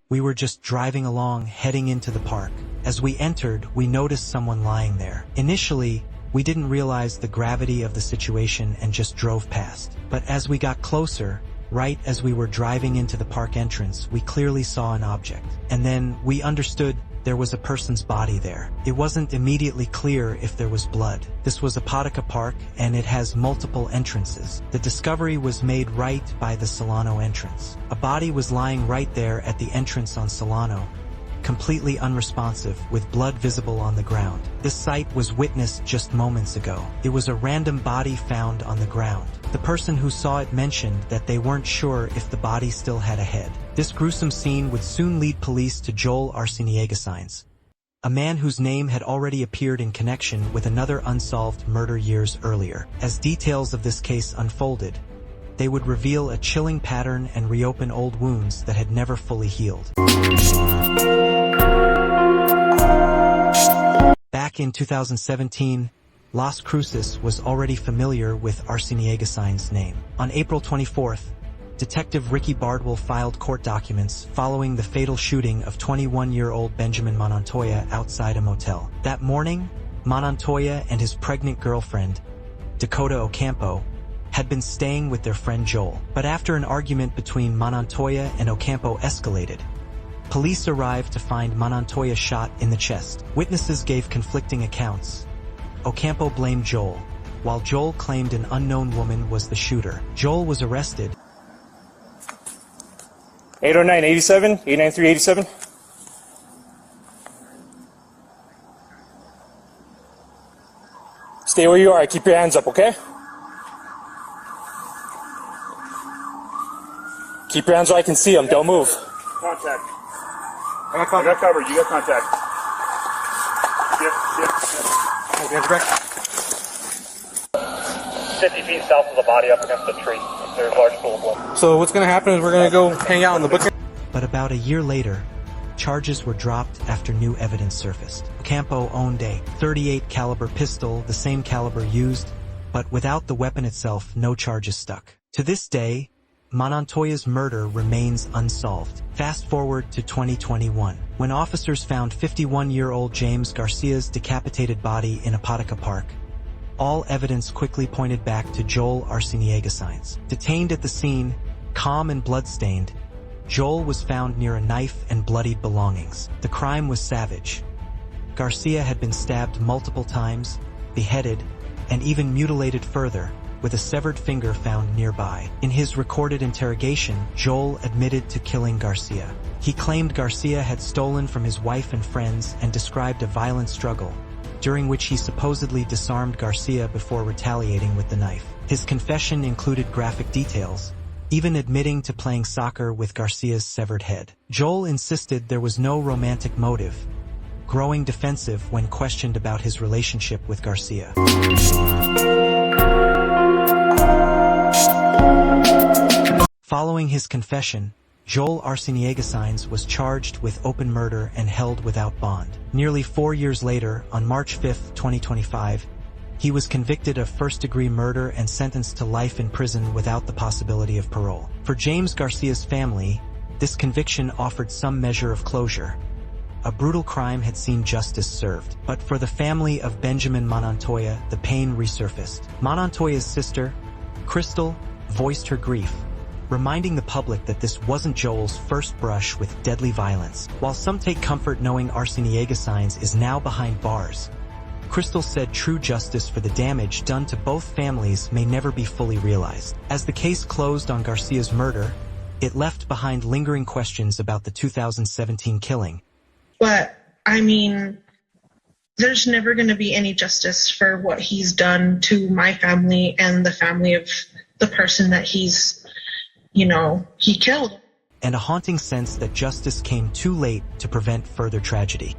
We were just driving along, heading into the park. As we entered, we noticed someone lying there. Initially, we didn't realize the gravity of the situation and just drove past. But as we got closer, right as we were driving into the park entrance, we clearly saw an object. And then we understood there was a person's body there. It wasn't immediately clear if there was blood. This was Apodaca Park, and it has multiple entrances. The discovery was made right by the Solano entrance. A body was lying right there at the entrance on Solano, completely unresponsive, with blood visible on the ground. This sight was witnessed just moments ago. It was a random body found on the ground. The person who saw it mentioned that they weren't sure if the body still had a head. This gruesome scene would soon lead police to Joel Arciniega-Saenz, a man whose name had already appeared in connection with another unsolved murder years earlier. As details of this case unfolded, they would reveal a chilling pattern and reopen old wounds that had never fully healed. Back in 2017, Las Cruces was already familiar with Arciniega-Saenz's name. On April 24th, Detective Ricky Bardwell filed court documents following the fatal shooting of 21-year-old Benjamin Montoya outside a motel. That morning, Montoya and his pregnant girlfriend, Dakota Ocampo, had been staying with their friend Joel. But after an argument between Montoya and Ocampo escalated, police arrived to find Montoya shot in the chest. Witnesses gave conflicting accounts. Ocampo blamed Joel, while Joel claimed an unknown woman was the shooter. Joel was arrested. 809-87, 893-87. Stay where you are. Keep your hands up, okay? Keep your hands where I can see them. Don't move. Contact. I got cover. You got contact. Yep. 50 feet south of the body up against the tree. There's a large pool of blood. So what's going to happen is we're going to go hang out in the book. But about a year later, charges were dropped after new evidence surfaced. Ocampo owned a .38 caliber pistol, the same caliber used, but without the weapon itself, no charges stuck. To this day, Montoya's murder remains unsolved. Fast forward to 2021, when officers found 51-year-old James Garcia's decapitated body in Apodaca Park. All evidence quickly pointed back to Joel Arciniega-Saenz. Detained at the scene, calm and bloodstained, Joel was found near a knife and bloodied belongings. The crime was savage. Garcia had been stabbed multiple times, beheaded, and even mutilated further, with a severed finger found nearby. In his recorded interrogation, Joel admitted to killing Garcia. He claimed Garcia had stolen from his wife and friends and described a violent struggle, during which he supposedly disarmed Garcia before retaliating with the knife. His confession included graphic details, even admitting to playing soccer with Garcia's severed head. Joel insisted there was no romantic motive, growing defensive when questioned about his relationship with Garcia. Following his confession, Joel Arciniega-Saenz was charged with open murder and held without bond. Nearly 4 years later, on March 5, 2025, he was convicted of first-degree murder and sentenced to life in prison without the possibility of parole. For James Garcia's family, this conviction offered some measure of closure. A brutal crime had seen justice served. But for the family of Benjamin Montoya, the pain resurfaced. Montoya's sister, Crystal, voiced her grief, reminding the public that this wasn't Joel's first brush with deadly violence. While some take comfort knowing Arciniega-Saenz is now behind bars, Crystal said true justice for the damage done to both families may never be fully realized. As the case closed on Garcia's murder, it left behind lingering questions about the 2017 killing. But, I mean, there's never going to be any justice for what he's done to my family and the family of the person that he killed. And a haunting sense that justice came too late to prevent further tragedy.